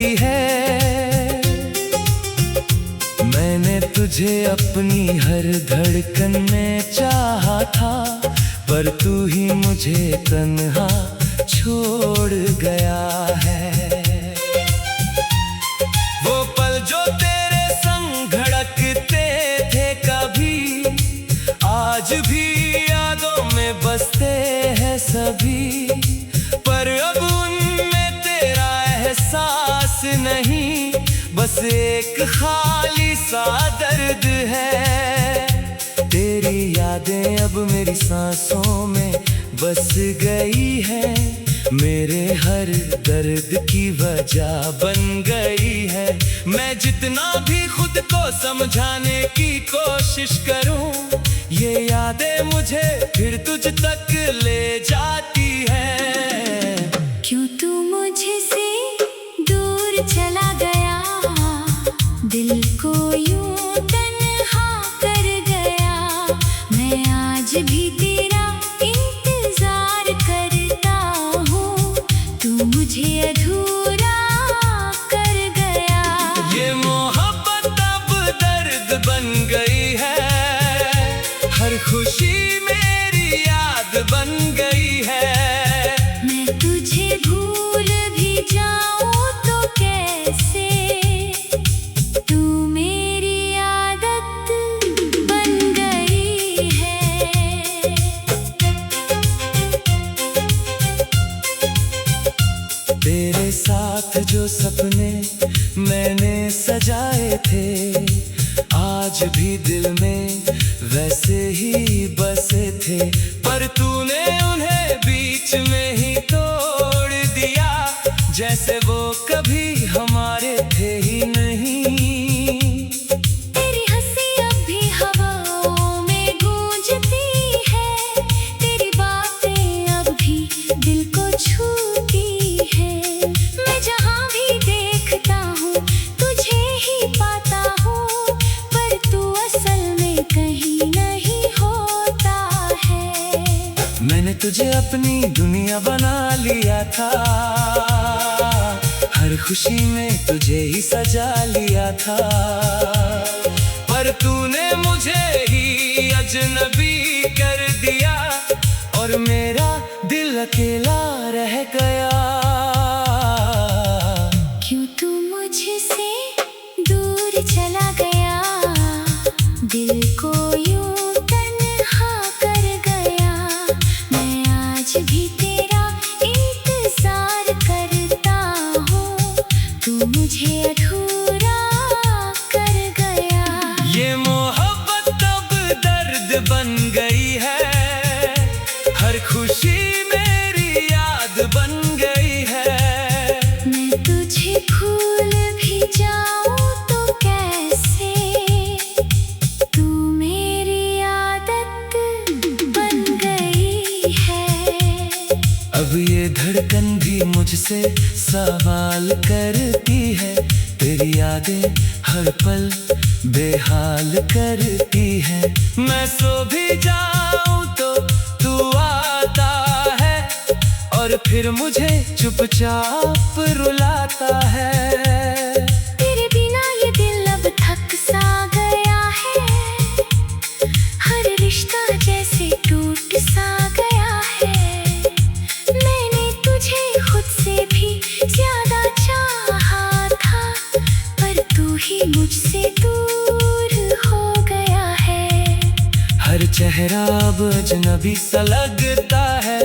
है। मैंने तुझे अपनी हर धड़कन में चाहा था, पर तू ही मुझे तन्हा छोड़ गया है। वो पल जो तेरे संग धड़कते थे कभी, आज भी यादों में बसते हैं सभी, पर अब उनमें तेरा एहसास नहीं, बस एक खाली सा दर्द है। तेरी यादें अब मेरी सांसों में बस गई है, मेरे हर दर्द की वजह बन गई है। मैं जितना भी खुद को समझाने की कोशिश करूं, ये यादें मुझे फिर तुझ तक ले जाती है। क्यों तू मुझसे दूर चला गया, दिल को यूं तन्हा कर गया। मैं आज भी तेरा इंतजार करता हूँ, तू मुझे अधूरा कर गया। ये मोहब्बत अब दर्द बन गई है, हर खुशी मेरी याद बन गई है। मैं तुझे भूल भी जाऊं तो कैसे, तू मेरी आदत बन गई है। तेरे साथ जो सपने मैंने सजाए थे, आज भी दिल में वैसे ही बसे थे, पर तूने उन्हें बीच में ही तोड़ दिया, जैसे वो कभी हमारे थे ही नहीं। तेरी हंसी अब भी हवाओं में गूंजती है, तेरी बातें अब भी दिल को छूती है। मैं जहाँ भी देखता हूँ तुझे ही पाता हूँ, पर तू असल में कहीं नहीं होता है। मैंने तुझे अपनी दुनिया बना लिया था, हर खुशी में तुझे ही सजा लिया था, पर तूने मुझे ही अजनबी कर दिया, और मेरा दिल अकेला रह गया। क्यों तू मुझसे दूर चला गया, दिल को यूं तन्हा कर गया। मैं आज भी तेरा इंतजार करता हूँ, तू मुझे अधूरा कर गया। ये मोहब्बत अब दर्द बन गई है, हर खुशी मेरी याद बन गई है। मैं तुझे भूल भी जाऊं तो कैसे, तू मेरी आदत बन गई है। अब ये धड़कन भी मुझसे सवाल करती है, तेरी यादें हर पल बेहाल करती है। मैं सो भी जाऊं तो तू आता है, और फिर मुझे चुपचाप रुलाता है। तेरे बिना ये दिल अब थक सा गया है, हर रिश्ता जैसे टूट सा गया है। मैंने तुझे खुद से भी ज्यादा चाहा था, पर तू ही मुझसे दूर हो गया है। हर चेहरा अब अजनबी सा लगता है,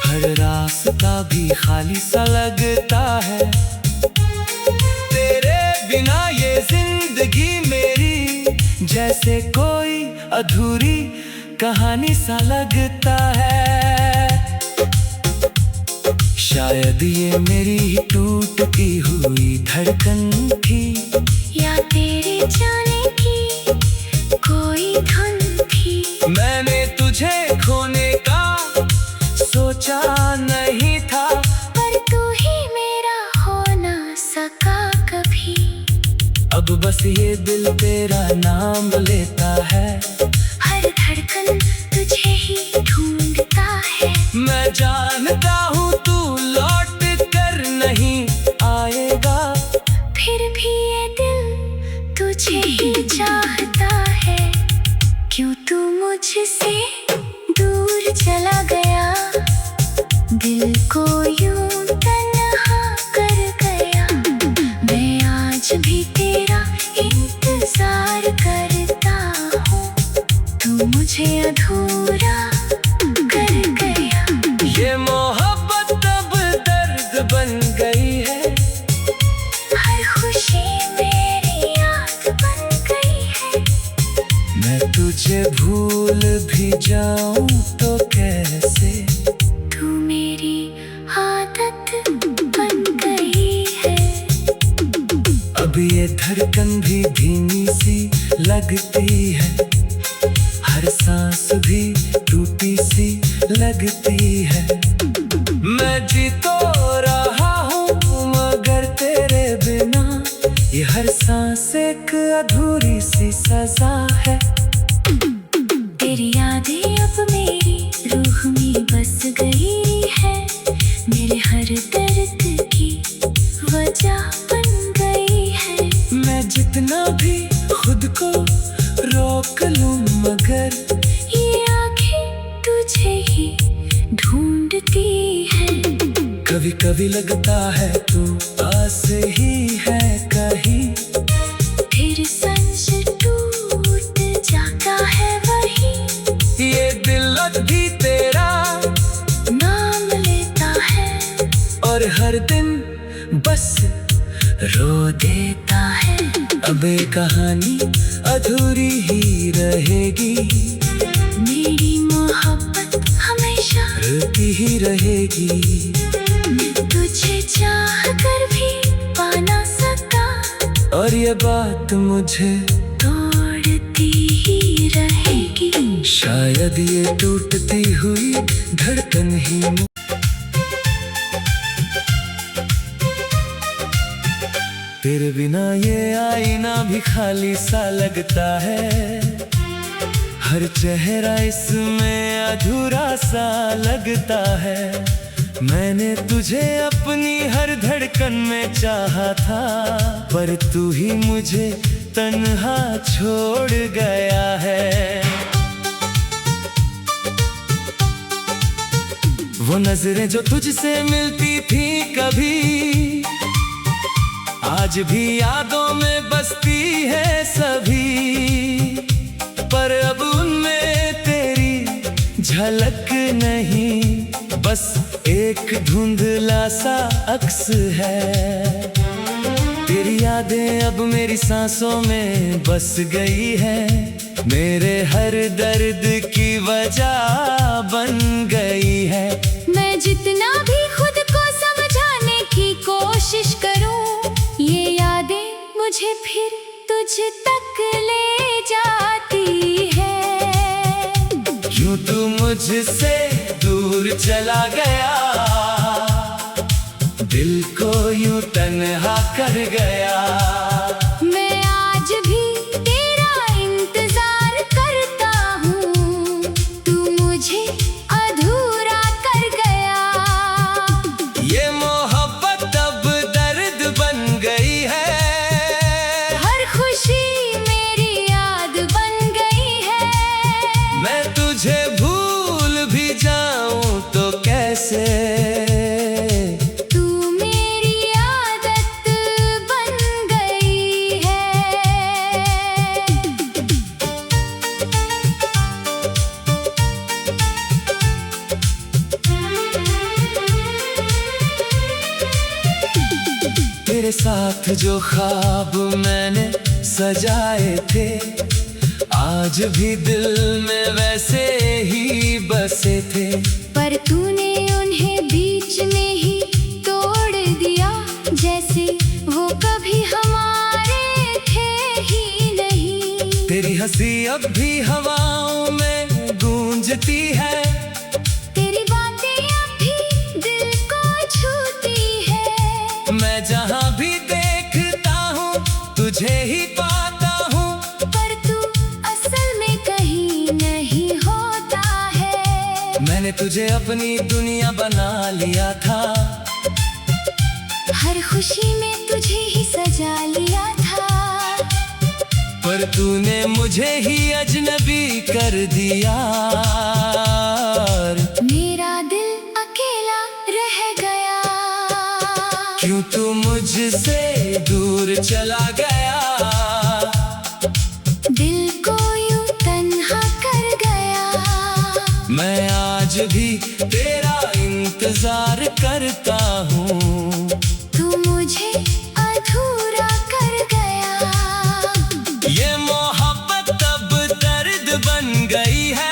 हर रास्ता भी खाली सा लगता है। तेरे बिना ये जिंदगी मेरी जैसे कोई अधूरी कहानी सा लगता है। शायद ये मेरी ही टूटती हुई धड़कन थी, या तेरे जाने की कोई धुन थी। मैंने तुझे खोने का सोचा नहीं था, पर तू ही मेरा हो ना सका कभी। अब बस ये दिल तेरा नाम लेता है, हर धड़कन तुझे ही ढूंढता है। मैं जानता हूँ तू लौट कर नहीं तुझे ही चाहता है। क्यों तू मुझसे दूर चला गया, दिल को यूं तन्हा कर गया। मैं आज भी तेरा इंतजार करता हूँ, तू मुझे अधूरा कर गया। ये मोहब्बत अब दर्द बन गई है, हर खुशी मेरी याद बन गई है। मैं तुझे भूल भी जाऊं तो कैसे, तू मेरी आदत बन गई है। अब ये धड़कन भी धीमी सी लगती है, हर सांस भी टूटी सी लगती है। मैं जी तो रहा हूँ मगर तेरे बिना, ये हर सांस एक अधूरी सी सजा है। तेरी यादें अब मेरी रूह में बस गई है, मेरे हर दर्द की वजह बन गई है। मैं जितना भी खुद को रोक लूं मगर ये आँखें तुझे ही ढूंढती है। कभी कभी लगता है तू पास ही है कहीं, फिर सांस टूट जाता है वही। ये दिल भी तेरा नाम लेता है और हर दिन बस रो देता है। अब ये कहानी अधूरी ही रहेगी, मेरी मोहब्बत हमेशा रोती ही रहेगी। तुझे चाह कर भी पा ना सका, और ये बात मुझे तोड़ती ही रहेगी। शायद ये टूटती हुई धड़कन ही तेरे बिना ये आईना भी खाली सा लगता है, हर चेहरा इसमें अधूरा सा लगता है। मैंने तुझे अपनी हर धड़कन में चाहा था, पर तू ही मुझे तन्हा छोड़ गया है। वो नजरें जो तुझसे मिलती थी कभी, आज भी यादों में बसती है सभी। पर अब उनमें तेरी झलक नहीं, बस एक धुंधला सा अक्स है। तेरी यादें अब मेरी सांसों में बस गई है, मेरे हर दर्द की वजह बन गई है। मैं जितना भी खुद को समझाने की कोशिश करूं, ये यादें मुझे फिर तुझ तक ले जाती है। क्यों तू मुझसे दूर चला गया, दिल को यूं तन्हा कर गया। मैं आज भी तेरा इंतजार करता हूँ, तू मुझे अधूरा कर गया। ये मोहब्बत अब दर्द बन गई है, हर खुशी मेरी याद बन गई है। मैं तुझे भूल भी जाऊं तो कैसे, तू मेरी आदत बन गई है। तेरे साथ जो ख्वाब मैंने सजाए थे, आज भी दिल में वैसे ही बसे थे। पर तूने उन्हें बीच में ही तोड़ दिया, जैसे वो कभी हमारे थे ही नहीं। तेरी हंसी अब भी हवाओं में गूंजती है, तेरी बातें अब भी दिल को छूती है। मैं जहाँ भी देखता हूँ तुझे ही पाता हूँ, पर तू असल में कहीं नहीं होता है। मैंने तुझे अपनी दुनिया बना लिया था, हर खुशी में तुझे ही सजा लिया था। पर तूने मुझे ही अजनबी कर दिया। मेरा दिल अकेला रह गया, क्यों तू मुझसे दूर चला गया। दिल को यूं तन्हा कर गया। मैं आज भी तेरा इंतजार करता हूँ, तू मुझे अधूरा कर गया। ये मोहब्बत अब दर्द बन गई है।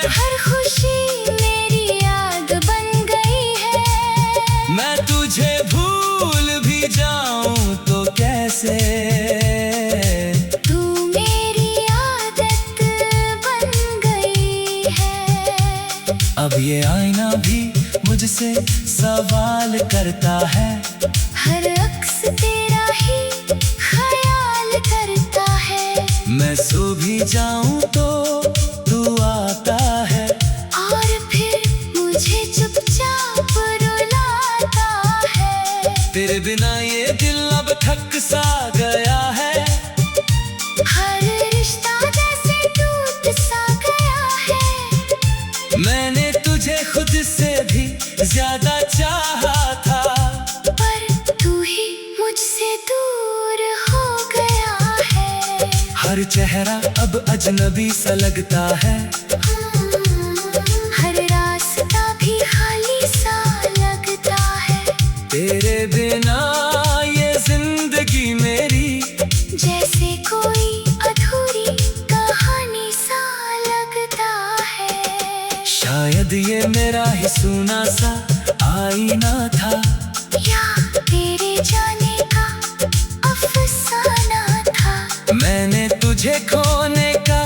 हर खुशी मेरी याद बन गई है। मैं तुझे भूल भी जाऊं तो कैसे, तू मेरी आदत बन गई है। अब ये आईना भी मुझसे सवाल करता है। हर अक्स तेरा ही ख्याल करता है। मैं सो भी जाऊं तो तू आता है, और फिर मुझे चुपचाप रुलाता है। तेरे बिना ये दिल अब थक सा गया है। हर रिश्ता जैसे टूट सा गया है। मैंने तुझे खुद से भी ज्यादा चाहा था, पर तू ही मुझसे दूर हो गया है। हर चेहरा अब अजनबी सा लगता है। हर रास्ता भी खाली सा लगता है। तेरे बिना ये जिंदगी मेरी जैसे कोई अधूरी कहानी सा लगता है। शायद ये मेरा ही सुना सा आईना था, या तेरे जाने का अफसाना था। मैंने तुझे खोने का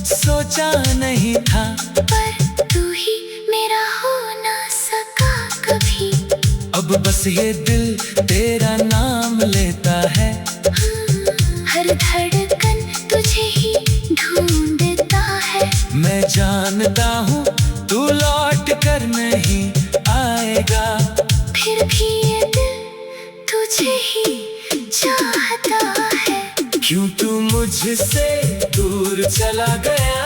सोचा नहीं था। पर तू ही मेरा हो ना सका कभी। अब बस ये दिल तेरा नाम लेता है। हर धड़कन तुझे ही ढूंढता है। मैं जानता हूँ तू लौट कर नहीं आएगा, फिर भी ये दिल तुझे ही चाहता है। क्यों तू मुझसे दूर चला गया।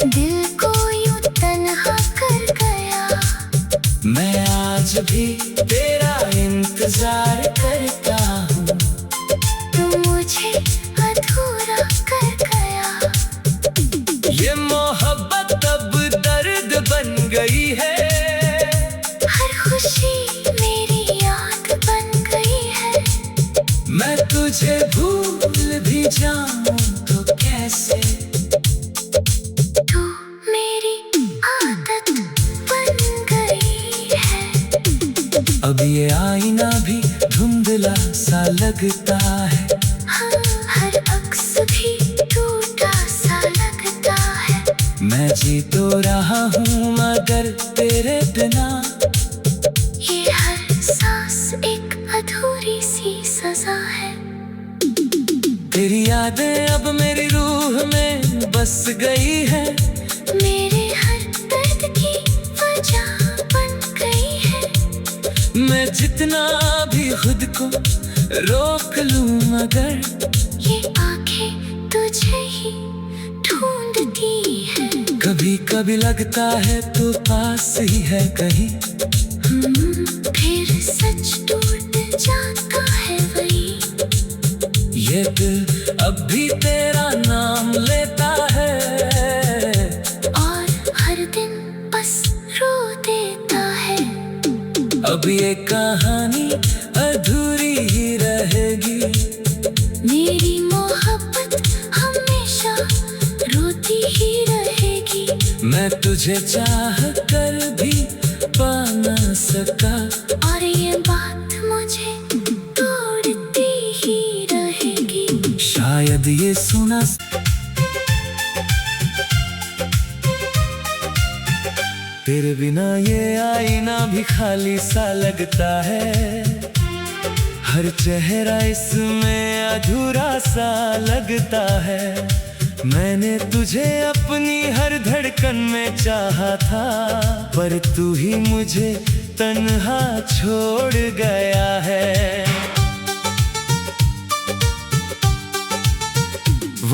दिल को यूं तन्हा कर गया। मैं आज भी तेरा इंतजार करता हूँ, तू मुझे अधूरा कर गया। ये मोहब्बत अब दर्द बन गई है। हर खुशी मेरी याद बन गई है। मैं तुझे भूल भी जाऊं तो कैसे, तू मेरी आदत बन गई है। अब ये आईना भी धुंधला सा लगता है। हाँ, हर अक्स भी टूटा सा लगता है। मैं जी तो रहा हूँ मगर तेरे बिना। ये हर सांस एक अधूरी सी सजा है। तेरी यादें अब मेरी रूह में बस गई है। मेरे हर दर्द की वजह बन गई है। मैं जितना भी खुद को रोक लूं मगर ये आंखें तुझे ही ढूंढती है। कभी कभी लगता है तू पास ही है कहीं। फिर सच टूट जाता है वही। ये दिल अब भी तेरा नाम लेता है, और हर दिन बस रो देता है। अब ये कहानी अधूरी ही रहेगी। मेरी मोहब्बत हमेशा रोती ही रहेगी। मैं तुझे चाह कर भी पा ना सका, और ये बात मुझे तोड़ती ही रहेगी। शायद ये सुना तेरे बिना ये आईना भी खाली सा लगता है। हर चेहरा इसमें अधूरा सा लगता है। मैंने तुझे अपनी हर धड़कन में चाहा था, पर तू ही मुझे तन्हा छोड़ गया है।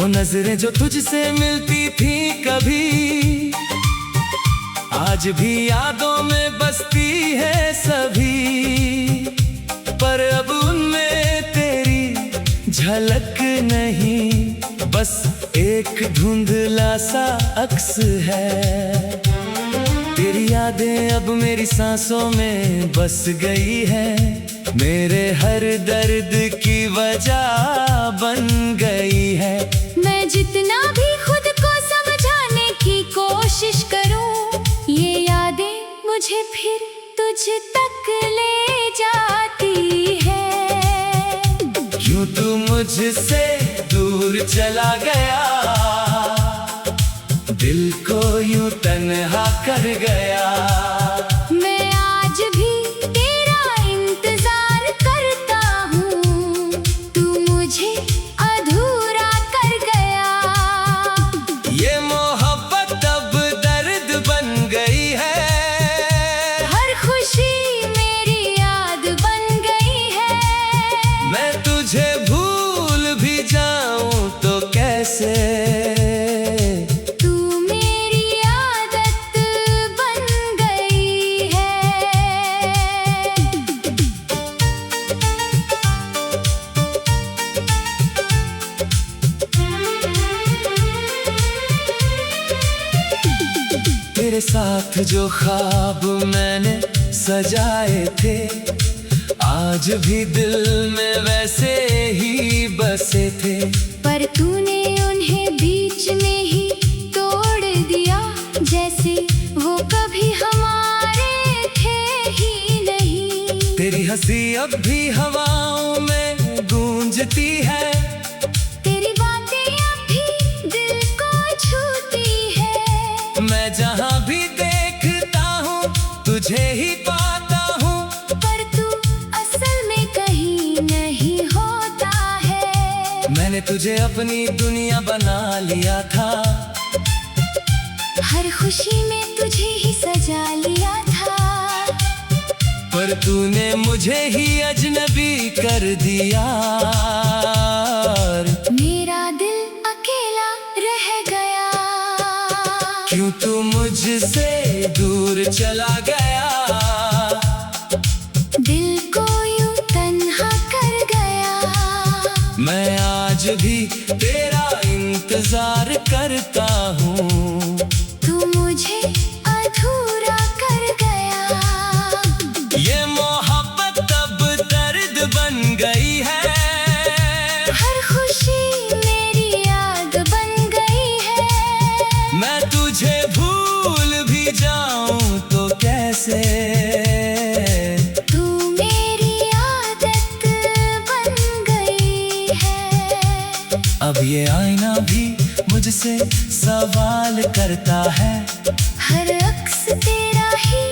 वो नजरें जो तुझसे मिलती थी कभी, आज भी यादों में बसती है सभी। पर अब उनमें तेरी झलक नहीं, बस एक धुंधला सा अक्स है। तेरी यादें अब मेरी सांसों में बस गई है, मेरे हर दर्द की वजह बन गई है। मैं जितना भी खुद को समझाने की कोशिश करूं, ये यादें मुझे फिर तुझ तक ले जाती है। क्यों तू मुझसे दूर चला गया, दिल को यूं तन्हा कर गया। मैं आज भी तेरा इंतजार करता हूँ, तू मुझे अधूरा कर गया। ये मोहब्बत अब दर्द बन गई है, हर खुशी मेरी याद बन गई है। मैं तुझे भूल भी जाऊं तो कैसे, तेरे साथ जो ख्वाब मैंने सजाए थे, आज भी दिल में वैसे ही बसे थे। पर तूने उन्हें बीच में ही तोड़ दिया, जैसे वो कभी हमारे थे ही नहीं। तेरी हंसी अब भी हवाओं में गूंजती है, तेरी बातें अब भी दिल को छूती है। मैं जहाँ भी देखता हूँ तुझे ही पाता हूँ, पर तू असल में कहीं नहीं होता है। मैंने तुझे अपनी दुनिया बना लिया था, हर खुशी में तुझे ही सजा लिया था। पर तूने मुझे ही अजनबी कर दिया। मेरा दिल अकेला रह गया, क्यों तू मुझसे दूर चला गया, दिल को यूं तन्हा कर गया। मैं आज भी तेरा इंतजार करता हूँ, तू मुझे अधूरा कर गया। ये मोहब्बत अब दर्द बन गई है, हर खुशी मेरी याद बन गई है। मैं तुझे भूल भी जाऊं तो कैसे, तू मेरी आदत बन गई है। अब ये आईना भी मुझसे सवाल करता है, हर अक्स तेरा ही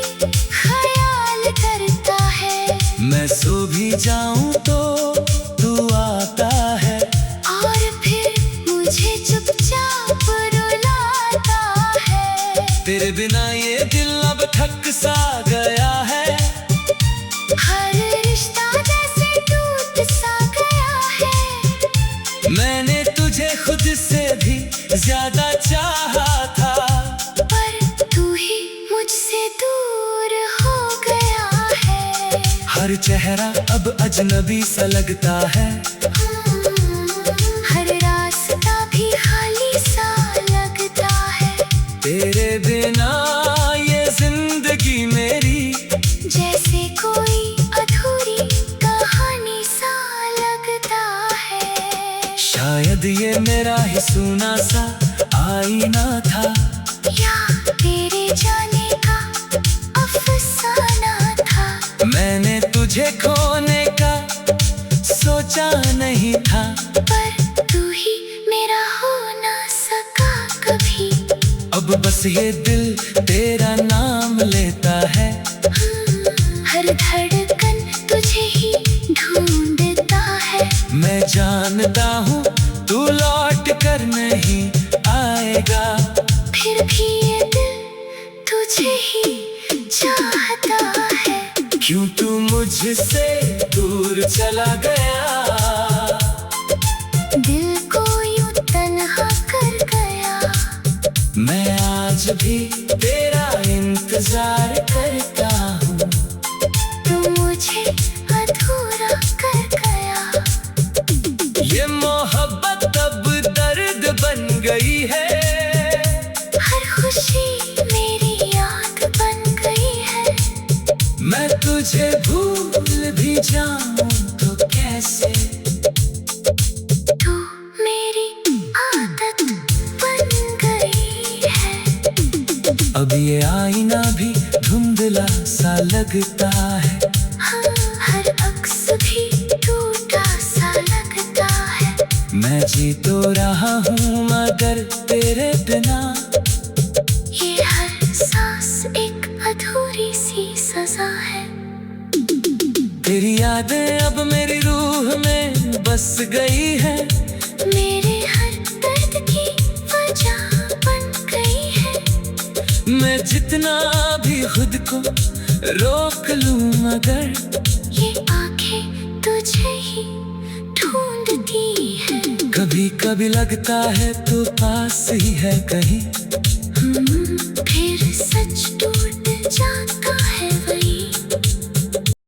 ख्याल करता है। मैं सो भी जाऊं तो तू आता है, और फिर मुझे चुपचाप रुलाता है। तेरे बिना ये दिल अब थक सा गया है, हर रिश्ता जैसे टूट सा गया है। मैंने तुझे खुद से भी ज्यादा चाहा था, पर तू ही मुझसे दूर हो गया है। हर चेहरा अब अजनबी सा लगता है, हर रास्ता भी खाली सा लगता है। तेरे बिना ये जिंदगी मेरी जैसे कोई अधूरी कहानी सा लगता है। शायद ये मेरा ही सुना सा आईना था, या तेरे जाने का अफसाना था। मैंने तुझे खोने का सोचा नहीं था, पर तू ही मेरा हो ना सका कभी। अब बस ये दिल तेरा नाम लेता है, हर धड़कन तुझे ही ढूंढता है। मैं जानता हूँ तू लौट कर नहीं आएगा, फिर भी ये दिल तुझे ही चाहता है। क्यों तू मुझसे दूर चला गया, दिल को यूं तन्हा आज भी तेरा इंतजार करता हूँ। तू मुझे अधूरा कर गया। ये मोहब्बत अब दर्द बन गई है। हर खुशी मेरी याद बन गई है। मैं तुझे भूल भी जाऊं तो कैसे, तू मेरी आदत बन गई है। अब ये आईना भी धुंधला सा लगता है। हाँ, हर अक्स भी टूटा सा लगता है। मैं जी तो रहा हूँ मगर तेरे बिना। ये हर सांस एक अधूरी सी सजा है। तेरी यादें अब मेरी रूह में बस गई है। मेरे हर दर्द की वजह बन गई है। मैं जितना भी खुद को रोक लूं मगर ये आंखें तुझे ही ढूंढती है। कभी कभी लगता है तू पास ही है कहीं। फिर सच टूट